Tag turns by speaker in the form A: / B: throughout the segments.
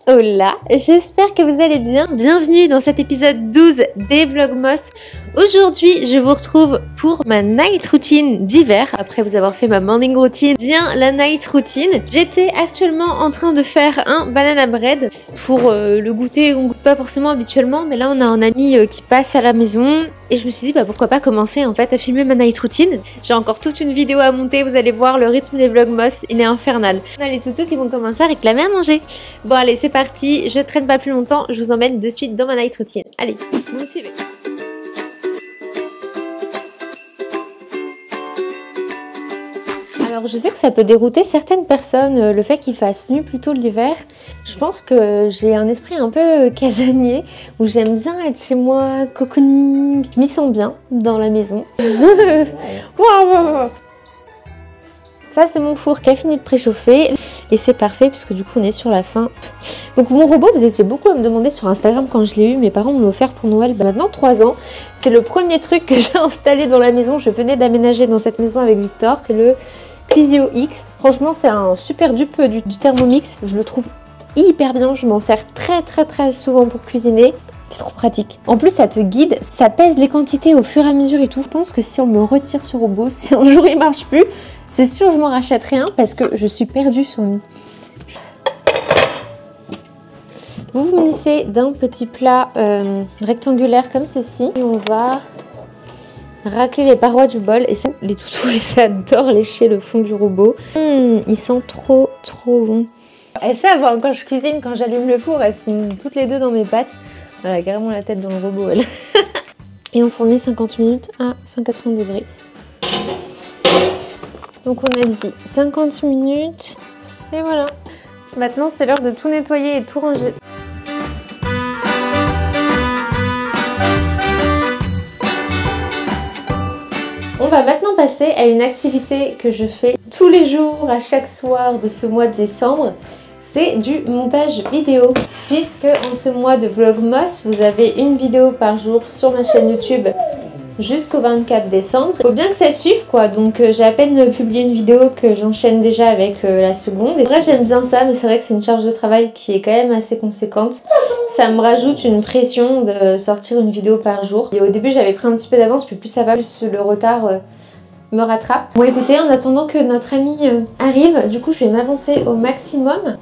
A: Hola, j'espère que vous allez bien. Bienvenue dans cet épisode 12 des Vlogmas. Aujourd'hui, je vous retrouve pour ma night routine d'hiver. Après vous avoir fait ma morning routine, vient la night routine. J'étais actuellement en train de faire un banana bread pour le goûter. On goûte pas forcément habituellement, mais là on a un ami qui passe à la maison et je me suis dit pourquoi pas commencer en fait à filmer ma night routine. J'ai encore toute une vidéo à monter, vous allez voir le rythme des Vlogmas, il est infernal. On a les toutous qui vont commencer à réclamer à manger. Bon allez, c'est parti, je traîne pas plus longtemps, je vous emmène de suite dans ma night routine. Allez, vous me suivez. Alors je sais que ça peut dérouter certaines personnes, le fait qu'il fasse nuit plutôt l'hiver. Je pense que j'ai un esprit un peu casanier, où j'aime bien être chez moi, cocooning. Je m'y sens bien dans la maison. Ça c'est mon four qui a fini de préchauffer et c'est parfait puisque du coup on est sur la fin. Donc mon robot, vous étiez beaucoup à me demander sur Instagram quand je l'ai eu, mes parents me l'ont offert pour Noël, maintenant 3 ans. C'est le premier truc que j'ai installé dans la maison, je venais d'aménager dans cette maison avec Victor, c'est le Cuisio X. Franchement c'est un super dupe du Thermomix, je le trouve hyper bien, je m'en sers très souvent pour cuisiner. C'est trop pratique. En plus, ça te guide, ça pèse les quantités au fur et à mesure et tout. Je pense que si on me retire ce robot, si un jour il marche plus, c'est sûr je m'en rachète rien parce que je suis perdue sur lui. Vous vous munissez d'un petit plat rectangulaire comme ceci. Et on va racler les parois du bol. Et les toutous, ils adorent lécher le fond du robot. Ils sentent trop bon. Elles savent, quand je cuisine, quand j'allume le four, elles sont toutes les deux dans mes pattes. Elle a carrément la tête dans le robot, elle. Et on fournit 50 minutes à 180 degrés. Donc on a dit 50 minutes. Et voilà. Maintenant, c'est l'heure de tout nettoyer et tout ranger. On va maintenant passer à une activité que je fais tous les jours, à chaque soir de ce mois de décembre. C'est du montage vidéo. Puisque en ce mois de Vlogmas, vous avez une vidéo par jour sur ma chaîne YouTube jusqu'au 24 décembre. Faut bien que ça suive quoi, donc j'ai à peine publié une vidéo que j'enchaîne déjà avec la seconde. Et vrai j'aime bien ça, mais c'est vrai que c'est une charge de travail qui est quand même assez conséquente. Ça me rajoute une pression de sortir une vidéo par jour. Et au début j'avais pris un petit peu d'avance, puis plus ça va, plus le retard me rattrape. Bon écoutez, en attendant que notre ami arrive, du coup je vais m'avancer au maximum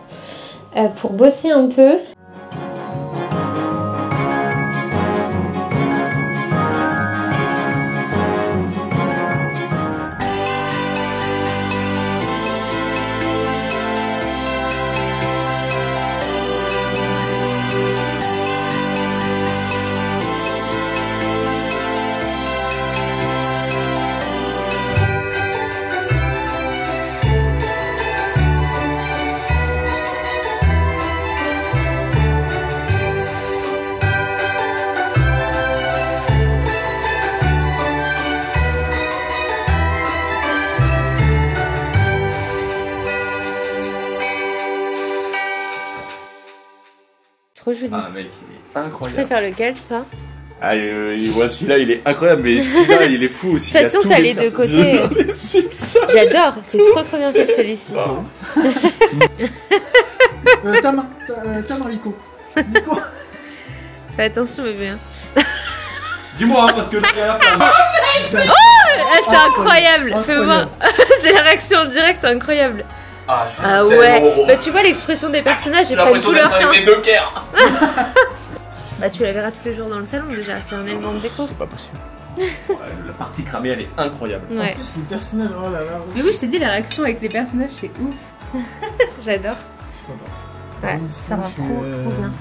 A: pour bosser un peu. Trop joli.
B: Ah mec, il est incroyable.
A: Tu préfères lequel toi?
B: Ah voici là, il est incroyable, mais celui-là il est fou aussi.
A: De toute façon t'as les deux côtés. J'adore, c'est trop bien fait celui-ci.
C: Ta main, Rico. Rico.
A: Fais attention bébé.
B: Dis-moi parce que derrière
A: c'est incroyable. Fais-moi. J'ai la réaction en direct, c'est incroyable.
B: Ah
A: ouais. Bah tu vois l'expression des personnages, j'ai pas du tout leur sens. Bah tu la verras tous les jours dans le salon déjà, c'est un élément de déco.
B: C'est pas possible. La partie cramée elle est incroyable.
A: Ouais.
C: En plus les personnages, oh là là.
A: Mais oui je t'ai dit la réaction avec les personnages c'est ouf. J'adore. Ouais, ça va trop bien.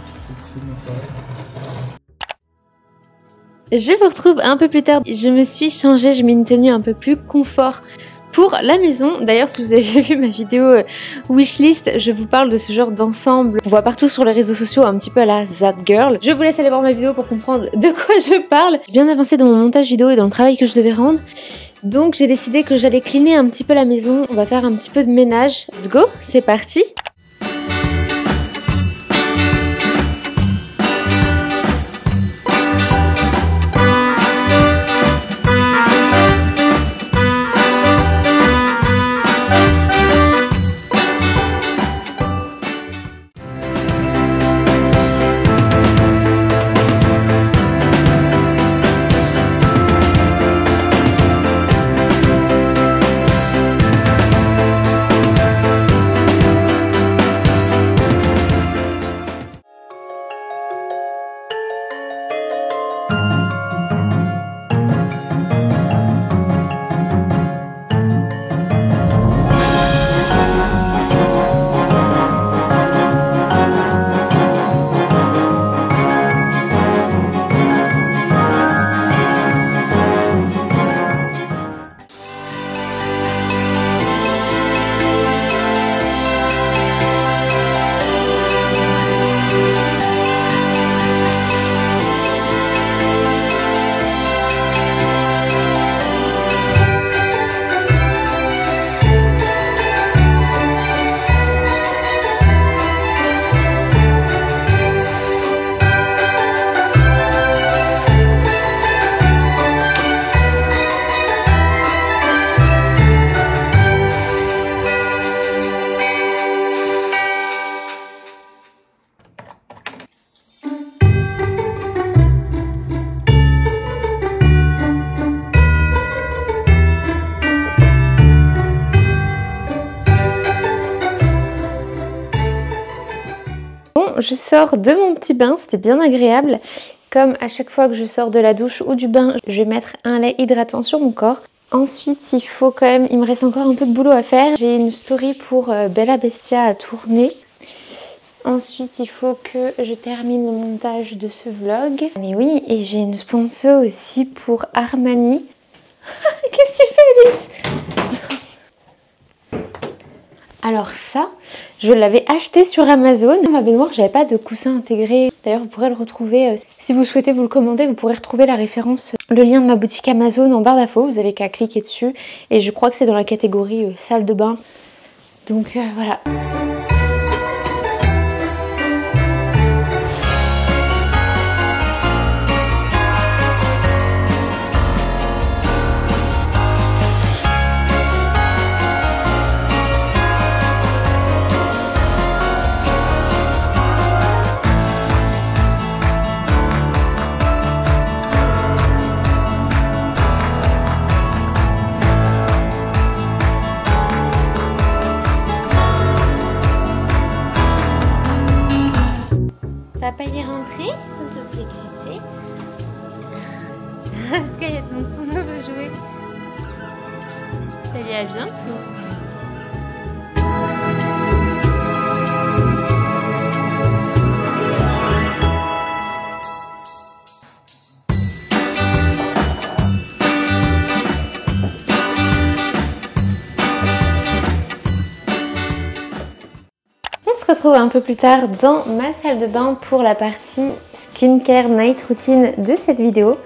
A: Je vous retrouve un peu plus tard. Je me suis changée, je mets une tenue un peu plus confort pour la maison. D'ailleurs, si vous avez vu ma vidéo wishlist, je vous parle de ce genre d'ensemble qu'on voit partout sur les réseaux sociaux, un petit peu à la That Girl. Je vous laisse aller voir ma vidéo pour comprendre de quoi je parle. J'ai bien avancé dans mon montage vidéo et dans le travail que je devais rendre. Donc j'ai décidé que j'allais cleaner un petit peu la maison. On va faire un petit peu de ménage. Let's go, c'est parti! Bon, je sors de mon petit bain, c'était bien agréable. Comme à chaque fois que je sors de la douche ou du bain, je vais mettre un lait hydratant sur mon corps. Ensuite, il faut quand même, il me reste encore un peu de boulot à faire. J'ai une story pour Bella Bestia à tourner. Ensuite, il faut que je termine le montage de ce vlog. Mais oui, et j'ai une sponsor aussi pour Armani. Qu'est-ce que tu fais, Alice? Alors ça, je l'avais acheté sur Amazon. Dans ma baignoire, j'avais pas de coussin intégré. D'ailleurs, vous pourrez le retrouver, si vous souhaitez vous le commander, vous pourrez retrouver la référence, le lien de ma boutique Amazon en barre d'infos. Vous avez qu'à cliquer dessus. Et je crois que c'est dans la catégorie salle de bain. Donc voilà. Papa y est rentré, ils sont tous excités. Sky demande son nouveau jouet. Ça lui a bien plu. On se retrouve un peu plus tard dans ma salle de bain pour la partie skincare night routine de cette vidéo.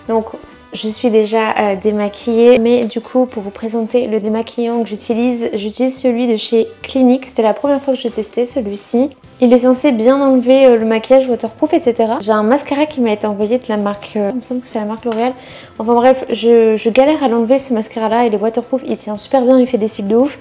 A: Donc je suis déjà démaquillée, mais du coup pour vous présenter le démaquillant que j'utilise celui de chez Clinique. C'était la première fois que je testais celui-ci. Il est censé bien enlever le maquillage waterproof, etc. J'ai un mascara qui m'a été envoyé de la marque, il me semble que c'est la marque L'Oréal. Enfin bref, je galère à l'enlever ce mascara là, il est waterproof, il tient super bien, il fait des cils de ouf.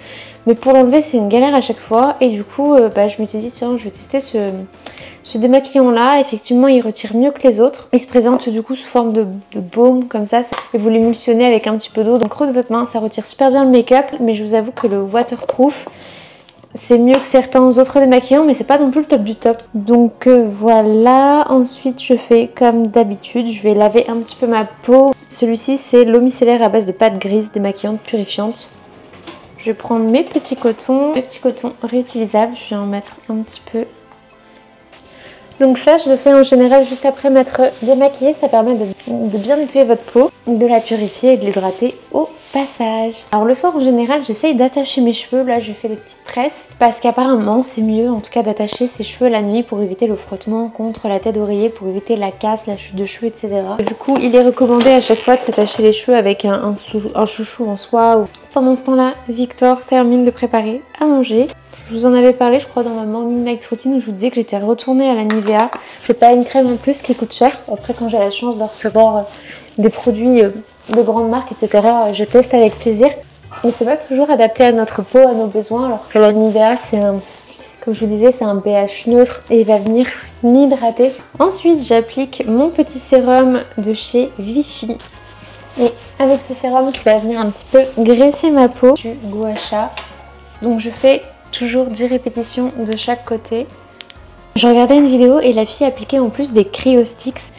A: Mais pour l'enlever c'est une galère à chaque fois et du coup je m'étais dit tiens je vais tester ce démaquillant là. Effectivement il retire mieux que les autres. Il se présente du coup sous forme de baume comme ça et vous l'émulsionnez avec un petit peu d'eau dans le creux de votre main. Ça retire super bien le make-up, mais je vous avoue que le waterproof c'est mieux que certains autres démaquillants, mais c'est pas non plus le top du top. Donc voilà, ensuite je fais comme d'habitude, je vais laver un petit peu ma peau. Celui-ci c'est l'eau micellaire à base de pâte grise démaquillante purifiante. Je vais prendre mes petits cotons réutilisables, je vais en mettre un petit peu. Donc ça je le fais en général juste après m'être démaquillée, ça permet de bien nettoyer votre peau, de la purifier et de l'hydrater au passage. Alors le soir en général j'essaye d'attacher mes cheveux, là j'ai fait des petites tresses parce qu'apparemment c'est mieux en tout cas d'attacher ses cheveux la nuit pour éviter le frottement contre la tête d'oreiller, pour éviter la casse, la chute de cheveux, etc. Du coup il est recommandé à chaque fois de s'attacher les cheveux avec un chouchou en soie. Pendant ce temps là Victor termine de préparer à manger. Je vous en avais parlé je crois dans ma morning night routine où je vous disais que j'étais retournée à la Nivea. C'est pas une crème en plus qui coûte cher. Après quand j'ai la chance de recevoir des produits de grandes marques etc. je teste avec plaisir. Mais c'est pas toujours adapté à notre peau, à nos besoins, alors que la Nivea c'est un, comme je vous disais, c'est un pH neutre et il va venir l'hydrater. Ensuite j'applique mon petit sérum de chez Vichy. Et avec ce sérum qui va venir un petit peu graisser ma peau, du gua sha. Donc je fais toujours 10 répétitions de chaque côté. Je regardais une vidéo et la fille appliquait en plus des cryosticks.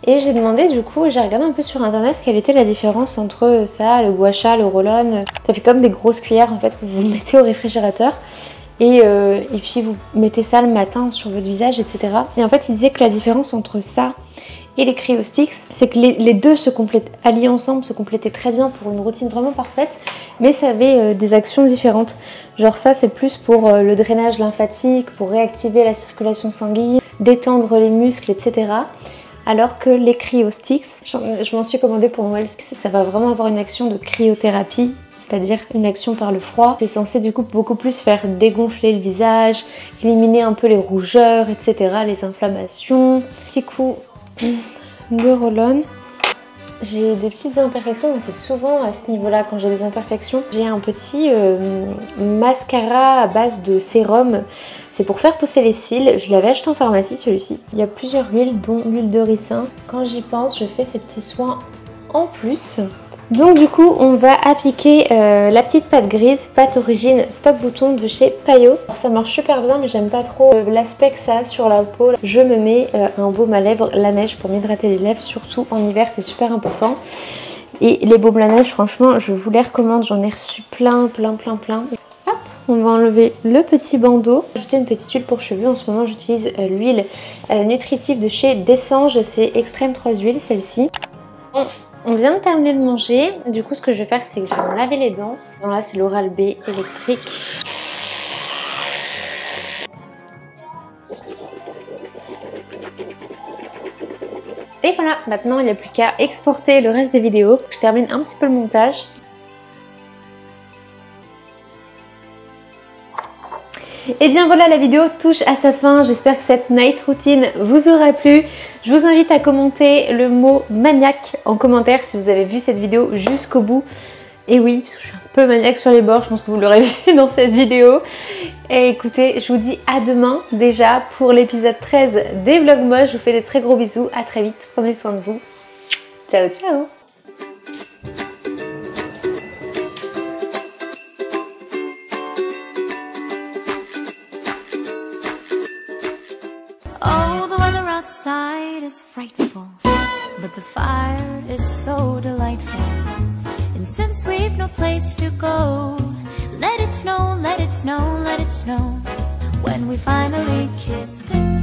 A: Et j'ai demandé du coup, j'ai regardé un peu sur internet quelle était la différence entre ça, le gua sha, le roll-on. Ça fait comme des grosses cuillères en fait que vous mettez au réfrigérateur. Et puis vous mettez ça le matin sur votre visage, etc. Et en fait il disait que la différence entre ça et les cryosticks, c'est que les deux se complètent, alliés ensemble, se complétaient très bien pour une routine vraiment parfaite, mais ça avait des actions différentes. Genre ça c'est plus pour le drainage lymphatique, pour réactiver la circulation sanguine, détendre les muscles, etc. Alors que les cryosticks, je m'en suis commandé pour Noël, parce que ça va vraiment avoir une action de cryothérapie, c'est-à-dire une action par le froid. C'est censé du coup beaucoup plus faire dégonfler le visage, éliminer un peu les rougeurs, etc., les inflammations. Petit coup de roll-on. J'ai des petites imperfections, mais c'est souvent à ce niveau-là quand j'ai des imperfections. J'ai un petit mascara à base de sérum. C'est pour faire pousser les cils. Je l'avais acheté en pharmacie celui-ci. Il y a plusieurs huiles, dont l'huile de ricin. Quand j'y pense, je fais ces petits soins en plus. Donc du coup on va appliquer la petite pâte grise, pâte origine Stop Bouton de chez Payot. Alors, ça marche super bien mais j'aime pas trop l'aspect que ça a sur la peau. Je me mets un baume à lèvres La Neige pour m'hydrater les lèvres, surtout en hiver, c'est super important. Et les baumes La Neige, franchement je vous les recommande, j'en ai reçu plein. Hop, on va enlever le petit bandeau. Ajouter une petite huile pour cheveux. En ce moment j'utilise l'huile nutritive de chez Dessange, c'est Extrême 3 huiles celle-ci. On vient de terminer de manger, du coup ce que je vais faire c'est que je vais me laver les dents. Donc là c'est l'Oral-B électrique. Et voilà, maintenant il n'y a plus qu'à exporter le reste des vidéos. Je termine un petit peu le montage. Et bien voilà, la vidéo touche à sa fin. J'espère que cette night routine vous aura plu. Je vous invite à commenter le mot maniaque en commentaire si vous avez vu cette vidéo jusqu'au bout. Et oui, parce que je suis un peu maniaque sur les bords, je pense que vous l'aurez vu dans cette vidéo. Et écoutez, je vous dis à demain déjà pour l'épisode 13 des Vlogmas. Je vous fais des très gros bisous, à très vite, prenez soin de vous. Ciao ciao.
D: Outside is frightful, but the fire is so delightful. And since we've no place to go, let it snow, let it snow, let it snow. When we finally kiss goodnight.